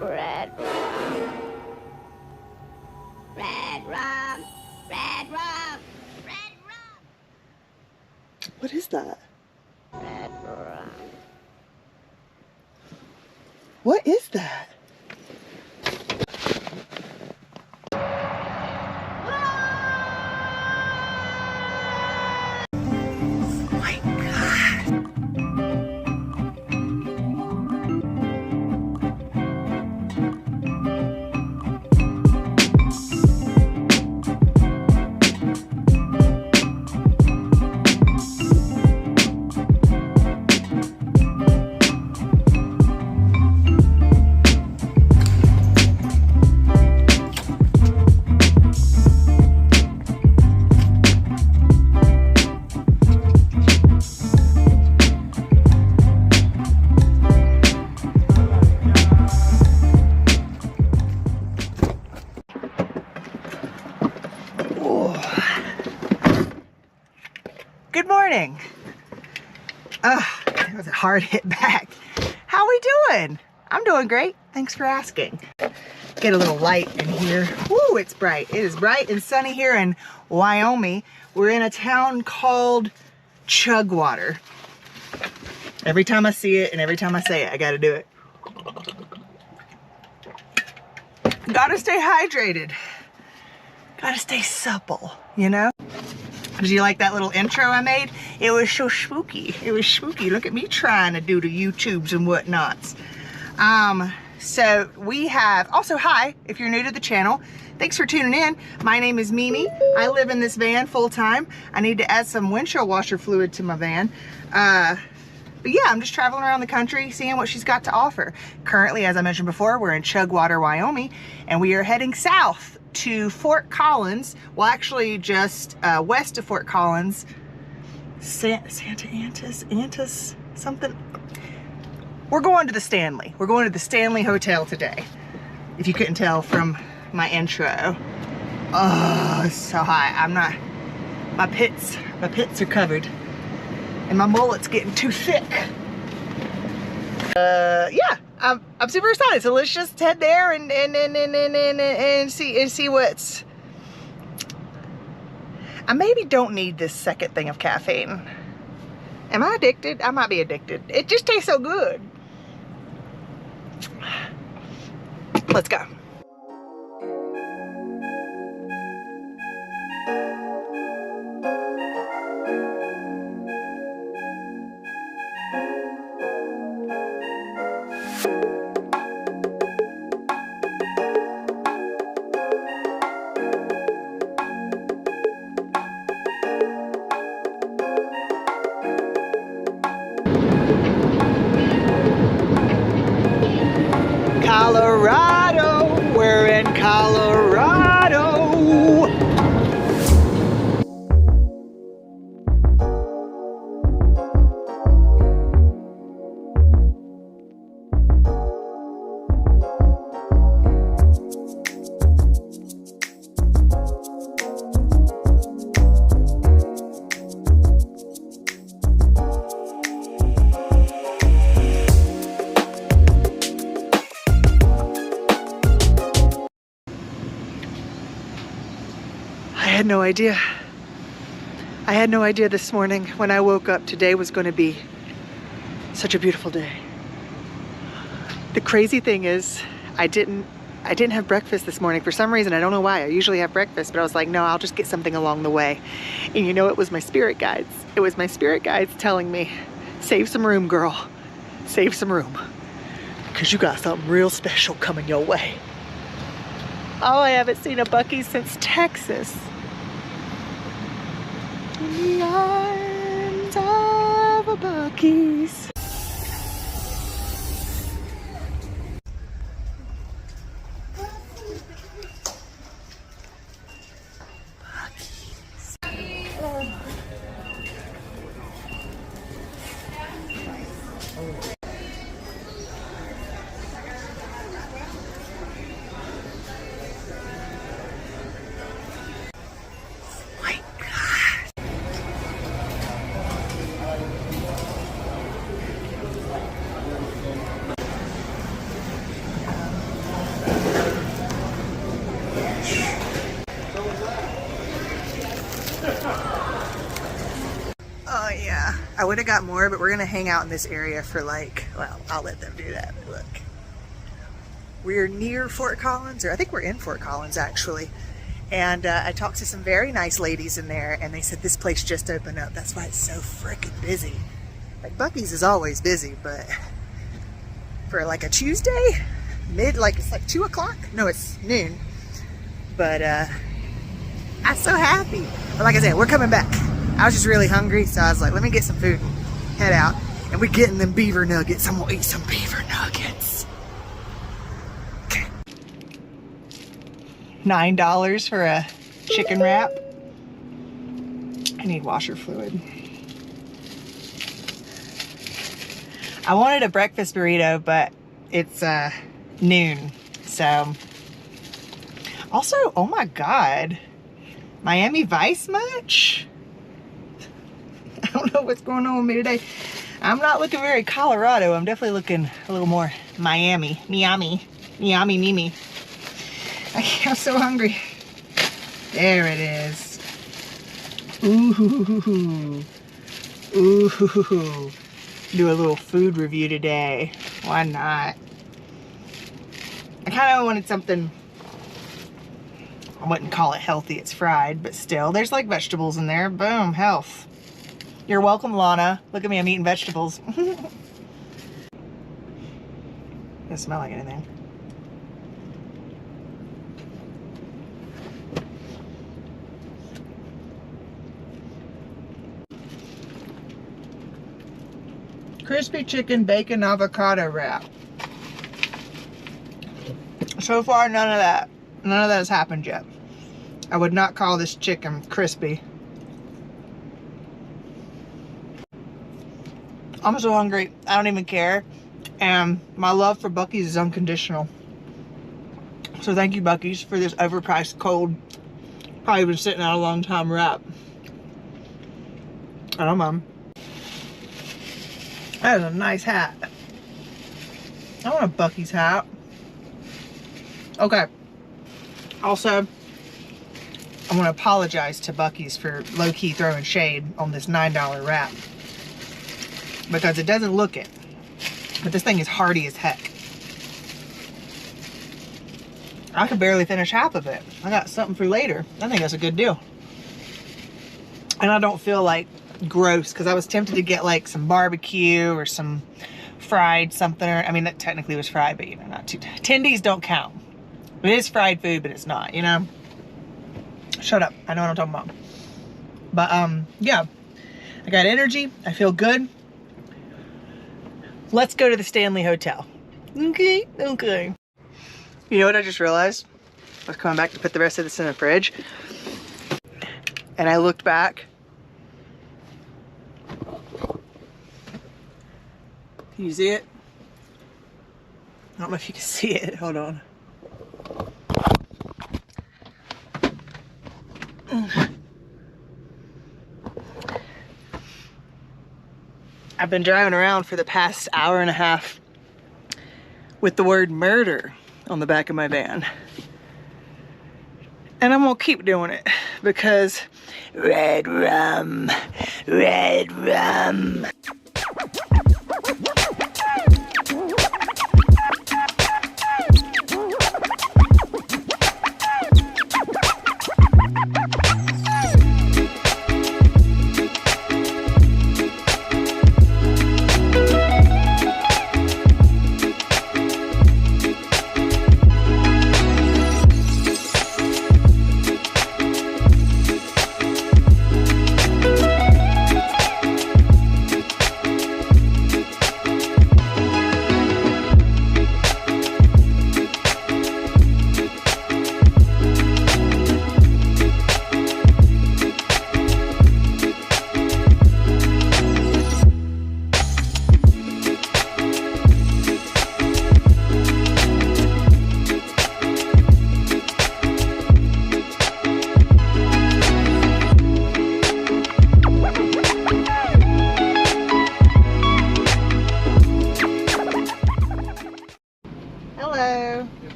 Red rum. Red rum. Red rum. Red rum. What is that? Red rum. What is that? Good morning. That was a hard hit back. How we doing? I'm doing great. Thanks for asking. Get a little light in here. Woo, it's bright. It is bright and sunny here in Wyoming. We're in a town called Chugwater. Every time I see it and every time I say it, I gotta do it. Gotta stay hydrated. Gotta stay supple, you know? Did you like that little intro I made? It was so spooky. It was spooky. Look at me trying to do the YouTubes and whatnots. So we have, also hi, if you're new to the channel, thanks for tuning in. My name is Mimi. I live in this van full time. I need to add some windshield washer fluid to my van. But yeah, I'm just traveling around the country, seeing what she's got to offer. Currently, as I mentioned before, we're in Chugwater, Wyoming, and we are heading south to Fort Collins. Well, actually just west of Fort Collins. Santa Antis, something. We're going to the Stanley. We're going to the Stanley Hotel today. If you couldn't tell from my intro. Oh, it's so high. I'm not, my pits are covered. And my mullet's getting too thick. Yeah, I'm super excited. So let's just head there and see what's. I maybe don't need this second thing of caffeine. Am I addicted? I might be addicted. It just tastes so good. Let's go. Colorado, we're in Colorado. I had no idea. I had no idea this morning when I woke up today was going to be such a beautiful day. The crazy thing is I didn't have breakfast this morning for some reason. I don't know why. I usually have breakfast, but I was like, no, I'll just get something along the way. And you know, it was my spirit guides. It was my spirit guides telling me, save some room, girl. Save some room. Because you got something real special coming your way. Oh, I haven't seen a Buc-ee since Texas. In the arms of a Buc-ee's. I would have got more, but we're gonna hang out in this area for like, well, I'll let them do that. Look, we're near Fort Collins, or I think we're in Fort Collins actually. And I talked to some very nice ladies in there, and they said this place just opened up. That's why it's so freaking busy. Like Buc-ee's is always busy, but for like a Tuesday, like it's like 2 o'clock. No, it's noon. But I'm so happy. But like I said, we're coming back. I was just really hungry, so I was like, let me get some food and head out. And we're getting them beaver nuggets. I'm gonna eat some beaver nuggets. Okay. $9 for a chicken wrap. I need washer fluid. I wanted a breakfast burrito, but it's noon, so. Also, oh my God, Miami Vice much? I don't know what's going on with me today. I'm not looking very Colorado. I'm definitely looking a little more Miami. Miami. Mimi. I'm so hungry. There it is. Ooh. Ooh. Do a little food review today. Why not? I kind of wanted something, I wouldn't call it healthy, it's fried, but still, there's like vegetables in there. Boom, health. You're welcome, Lana. Look at me, I'm eating vegetables. Doesn't smell like anything. Crispy chicken bacon avocado wrap. So far, none of that has happened yet. I would not call this chicken crispy. I'm so hungry, I don't even care. And my love for Buc-ee's is unconditional. So thank you, Buc-ee's, for this overpriced, cold, probably been sitting out a long time wrap. I don't mind. That is a nice hat. I want a Buc-ee's hat. Okay. Also, I want to apologize to Buc-ee's for low-key throwing shade on this $9 wrap. Because it doesn't look it. But this thing is hearty as heck. I could barely finish half of it. I got something for later. I think that's a good deal. And I don't feel like gross, because I was tempted to get like some barbecue or some fried something. I mean, that technically was fried, but you know, not too. Tendies don't count. It is fried food, but it's not, you know? Shut up. I know what I'm talking about. But, yeah. I got energy. I feel good. Let's go to the Stanley Hotel. Okay? Okay. You know what I just realized? I was coming back to put the rest of this in the fridge. And I looked back. Can you see it? I don't know if you can see it. Hold on. I've been driving around for the past hour and a half with the word murder on the back of my van. And I'm gonna keep doing it because red rum, red rum.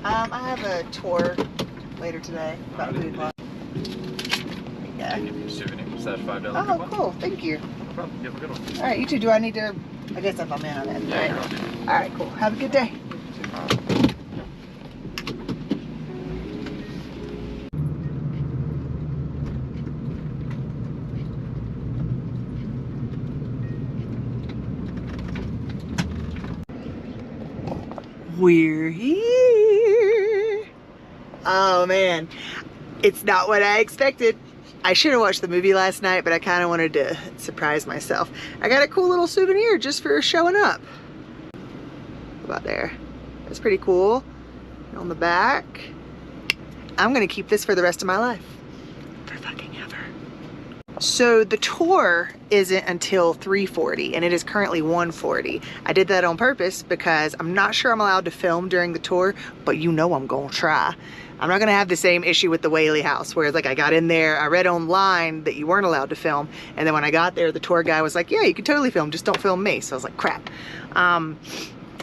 I have a tour later today about food. Yeah. Give you a souvenir. Is that $5? Oh, cool. Thank you. problem. You have a good one. All right, you two, do I need to, I guess if I'm in on it. Yeah. All right, cool. Have a good day. We're here. Oh man, it's not what I expected. I should have watched the movie last night, but I kind of wanted to surprise myself. I got a cool little souvenir just for showing up. About there. That's pretty cool. And on the back, I'm gonna keep this for the rest of my life. For fucking ever. So the tour isn't until 3:40 and it is currently 1:40. I did that on purpose because I'm not sure I'm allowed to film during the tour, but you know I'm gonna try. I'm not gonna have the same issue with the Whaley house where like I got in there, I read online that you weren't allowed to film, and then when I got there, the tour guy was like, yeah, you can totally film, just don't film me. So I was like, crap.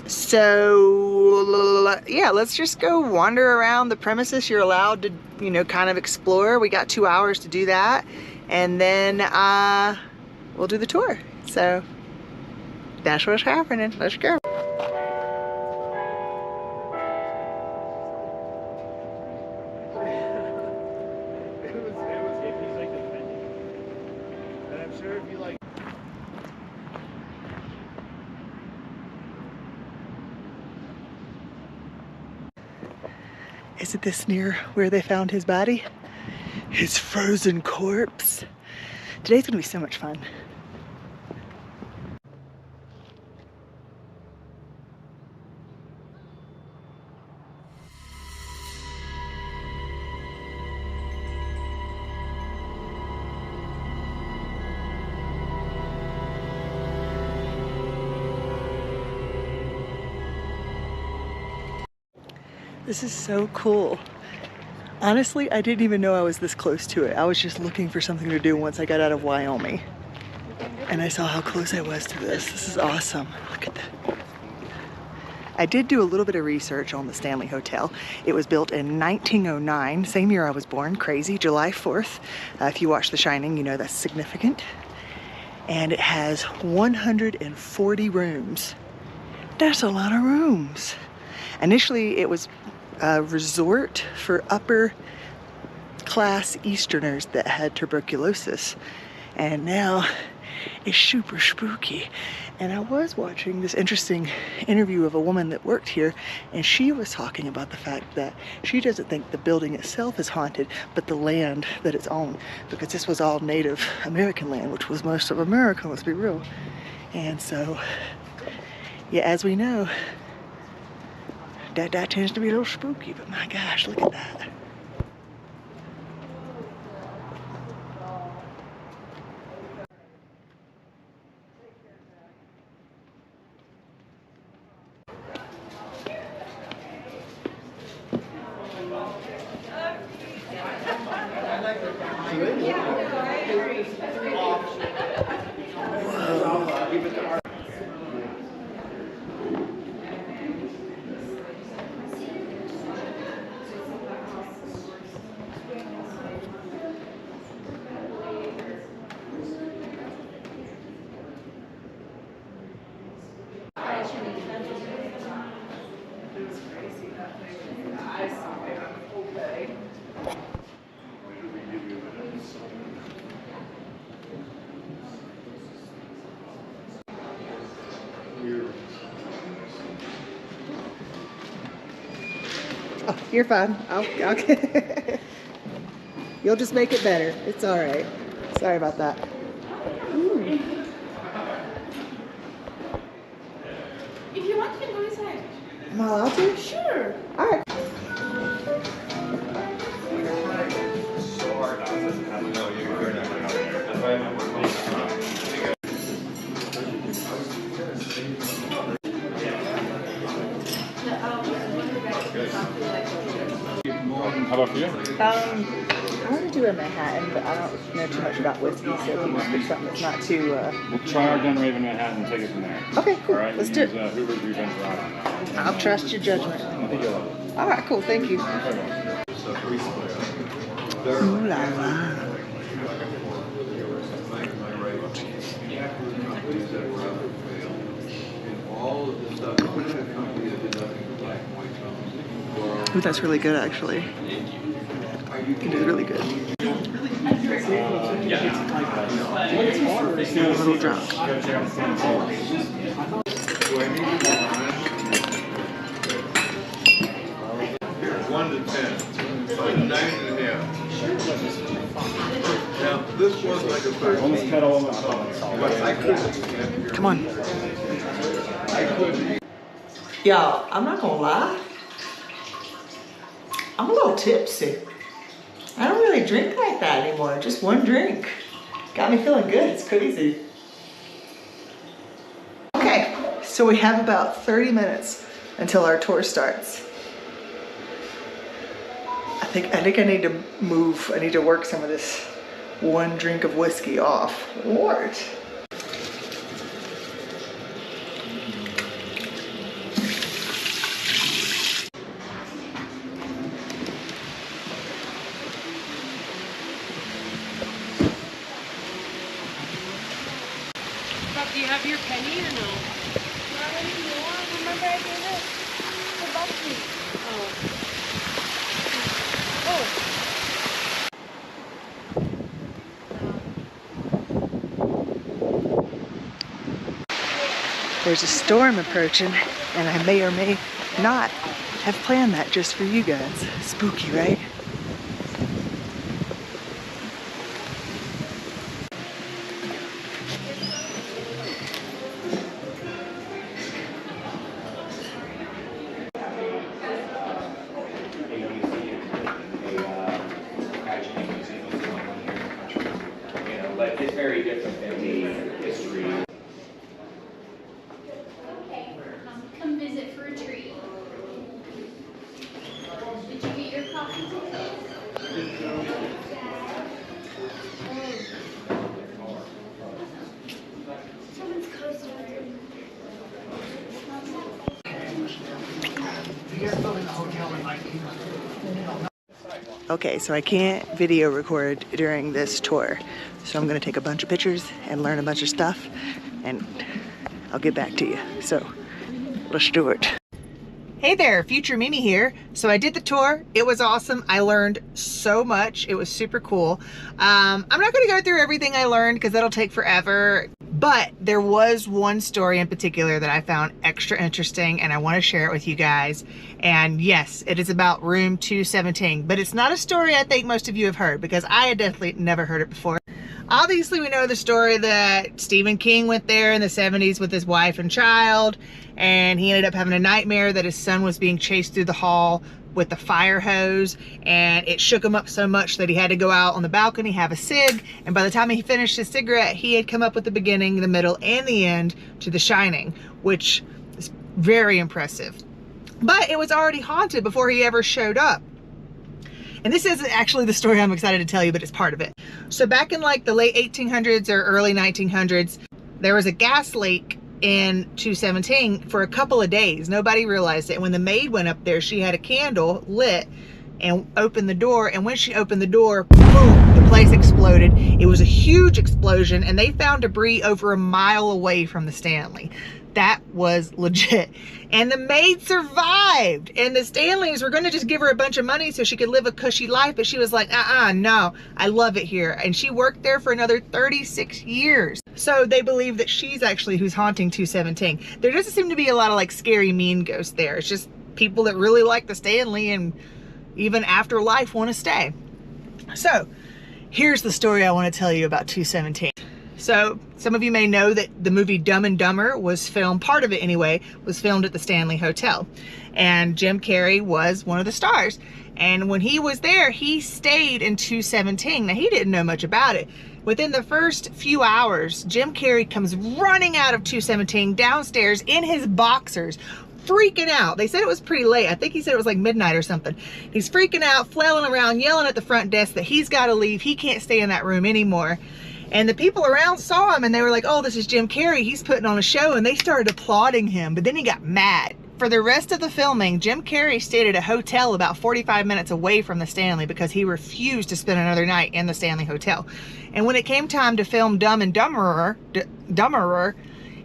So yeah, let's just go wander around the premises. You're allowed to, you know, kind of explore. We got 2 hours to do that, and then we'll do the tour. So that's what's happening. Let's go. Isn't this near where they found his body? His frozen corpse. Today's gonna be so much fun. This is so cool. Honestly, I didn't even know I was this close to it. I was just looking for something to do once I got out of Wyoming. And I saw how close I was to this. This is awesome. Look at that. I did do a little bit of research on the Stanley Hotel. It was built in 1909, same year I was born, crazy, July 4th. If you watch The Shining, you know that's significant. And it has 140 rooms. That's a lot of rooms. Initially, it was a resort for upper class Easterners that had tuberculosis. And now it's super spooky. And I was watching this interesting interview of a woman that worked here, and she was talking about the fact that she doesn't think the building itself is haunted, but the land that it's on, because this was all Native American land, which was most of America, let's be real. And so, yeah, as we know, that tends to be a little spooky, but my gosh, look at that. Oh, you're fine. I'll You'll just make it better. It's all right. Sorry about that. Ooh. If you want, you can go inside. Am I allowed to? Sure. All right. How about for you? I want to do a Manhattan, but I don't know too much about whiskey, so if you want to pick something that's not too... We'll try our Dunraven Manhattan and take it from there. Okay, cool. All right, Let's do it. Hoover's Revenge Rod on that. I'll trust your judgment. I think you'll love it. All right, cool. Thank you. Ooh la la. Ooh, that's really good actually. It is really good. A little drunk. One to 10. Like 9.5. Now, this was like a 13. Almost cut all of it. But I couldn't. Come on. Y'all, I'm not gonna lie. I'm a little tipsy. I don't really drink like that anymore. Just one drink. Got me feeling good. It's crazy. Okay, so we have about 30 minutes until our tour starts. I think I need to move. I need to work some of this one drink of whiskey off. Lord. Do you have your penny or no? Not anymore. Remember I gave it to Buc-ee. Oh. There's a storm approaching, and I may or may not have planned that just for you guys. Spooky, right? But it's very different than the history. Okay, come visit for a treat. Did you get your coffee ticket? Someone's coaster. Okay, so I can't video record during this tour. So I'm gonna take a bunch of pictures and learn a bunch of stuff, and I'll get back to you. So let's do it. Hey there, future Mimi here. So I did the tour. It was awesome. I learned so much. It was super cool. I'm not gonna go through everything I learned because that'll take forever. But there was one story in particular that I found extra interesting, and I want to share it with you guys. And yes, it is about room 217, but it's not a story I think most of you have heard, because I had definitely never heard it before. Obviously, we know the story that Stephen King went there in the 70s with his wife and child, and he ended up having a nightmare that his son was being chased through the hall with the fire hose, and it shook him up so much that he had to go out on the balcony, have a cig, and by the time he finished his cigarette, he had come up with the beginning, the middle, and the end to The Shining, which is very impressive. But it was already haunted before he ever showed up. And this isn't actually the story I'm excited to tell you, but it's part of it. So back in like the late 1800s or early 1900s, there was a gas leak in 217 for a couple of days. Nobody realized it. When the maid went up there, she had a candle lit and opened the door. And when she opened the door, boom, the place exploded. It was a huge explosion, and they found debris over a mile away from the Stanley. That was legit. And the maid survived. And the Stanleys were going to just give her a bunch of money so she could live a cushy life. But she was like, no, I love it here. And she worked there for another 36 years. So they believe that she's actually who's haunting 217. There doesn't seem to be a lot of like scary mean ghosts there. It's just people that really like the Stanley and even after life want to stay. So here's the story I want to tell you about 217. So some of you may know that the movie Dumb and Dumber was filmed, part of it anyway, was filmed at the Stanley Hotel. And Jim Carey was one of the stars. And when he was there, he stayed in 217. Now, he didn't know much about it. Within the first few hours, Jim Carey comes running out of 217 downstairs in his boxers, freaking out. They said it was pretty late. I think he said it was like midnight or something. He's freaking out, flailing around, yelling at the front desk that he's got to leave. He can't stay in that room anymore. And the people around saw him and they were like, oh, this is Jim Carey. He's putting on a show. And they started applauding him. But then he got mad. For the rest of the filming, Jim Carey stayed at a hotel about 45 minutes away from the Stanley because he refused to spend another night in the Stanley Hotel. And when it came time to film Dumb and Dumberer,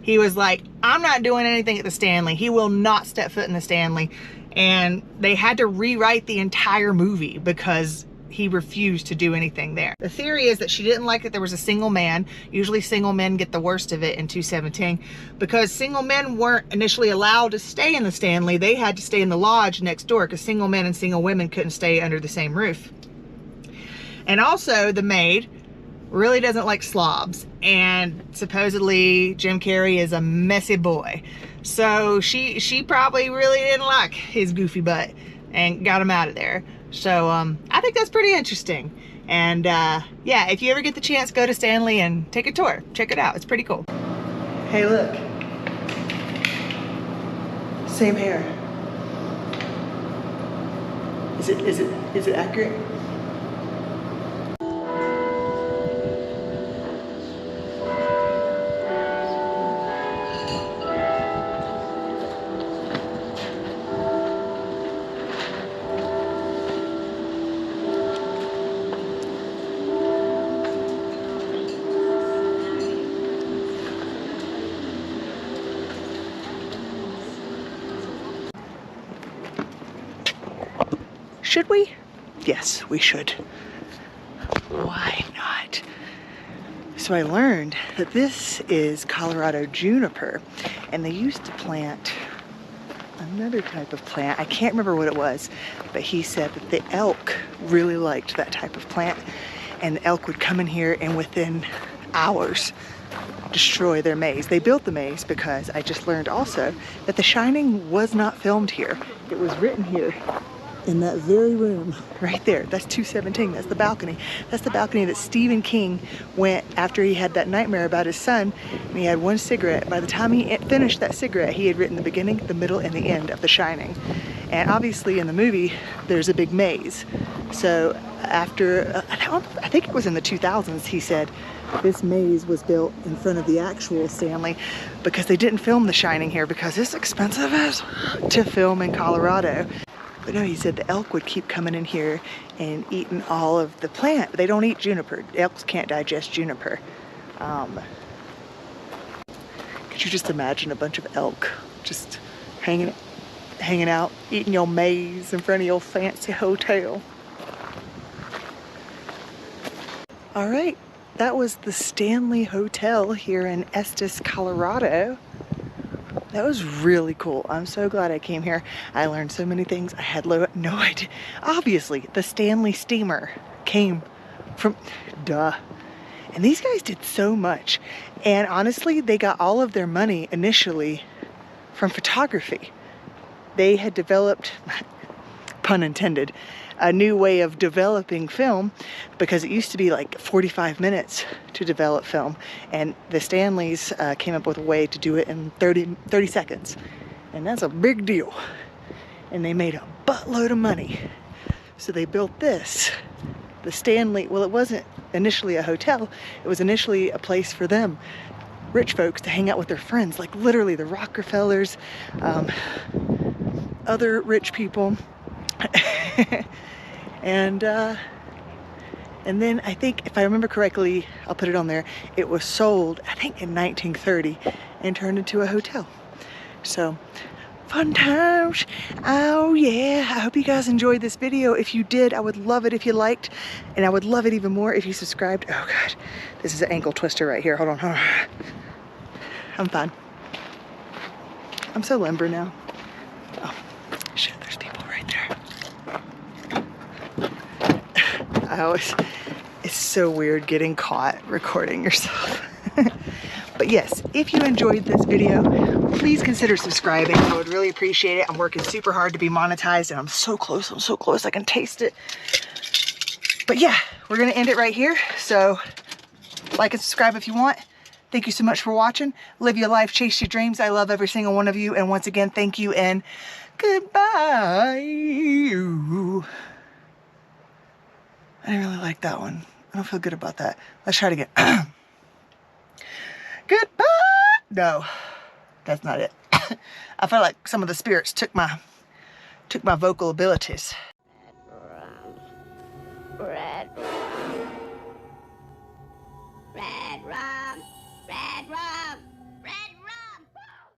He was like, I'm not doing anything at the Stanley. He will not step foot in the Stanley. And they had to rewrite the entire movie because he refused to do anything there. The theory is that she didn't like that there was a single man. Usually single men get the worst of it in 217 because single men weren't initially allowed to stay in the Stanley. They had to stay in the lodge next door because single men and single women couldn't stay under the same roof. And also the maid really doesn't like slobs, and supposedly Jim Carey is a messy boy. So she probably really didn't like his goofy butt and got him out of there. So I think that's pretty interesting. And yeah, if you ever get the chance, go to Stanley and take a tour. Check it out, it's pretty cool. Hey, look. Same hair. Is it accurate? Should we? Yes, we should. Why not? So I learned that this is Colorado juniper, and they used to plant another type of plant. I can't remember what it was, but he said that the elk really liked that type of plant, and the elk would come in here and within hours destroy their maize. They built the maize because I just learned also that The Shining was not filmed here. It was written here in that very room right there. That's 217. That's the balcony. That's the balcony that Stephen King went after he had that nightmare about his son, and he had one cigarette. By the time he finished that cigarette, he had written the beginning, the middle, and the end of The Shining. And obviously in the movie there's a big maze. So after I think it was in the 2000s, he said this maze was built in front of the actual Stanley because they didn't film The Shining here because it's expensive as to film in Colorado. But no, he said the elk would keep coming in here and eating all of the plant. They don't eat juniper. Elks can't digest juniper. Could you just imagine a bunch of elk just hanging out, eating your maize in front of your fancy hotel? All right, that was the Stanley Hotel here in Estes, Colorado. That was really cool. I'm so glad I came here. I learned so many things. I had no idea. Obviously, the Stanley steamer came from, duh. And these guys did so much. And honestly, they got all of their money initially from photography. They had developed, pun intended, a new way of developing film because it used to be like 45 minutes to develop film, and the Stanleys came up with a way to do it in 30 seconds, and that's a big deal, and they made a buttload of money. So they built this, the Stanley. Well, it wasn't initially a hotel, it was initially a place for them rich folks to hang out with their friends, like literally the Rockefellers, other rich people. And then I think, if I remember correctly, I'll put it on there, it was sold, I think in 1930, and turned into a hotel. So, fun times. Oh yeah, I hope you guys enjoyed this video. If you did, I would love it if you liked, and I would love it even more if you subscribed. Oh God, this is an ankle twister right here. Hold on. I'm fine. I'm so limber now. Oh, shit, there's people right there. It's so weird getting caught recording yourself. But yes, if you enjoyed this video, please consider subscribing. I would really appreciate it. I'm working super hard to be monetized, and I'm so close, I can taste it. But yeah, we're gonna end it right here. So like and subscribe if you want. Thank you so much for watching. Live your life, chase your dreams. I love every single one of you. And once again, thank you and goodbye. I didn't really like that one. I don't feel good about that. Let's try it again. Goodbye. No, that's not it. I feel like some of the spirits took my vocal abilities.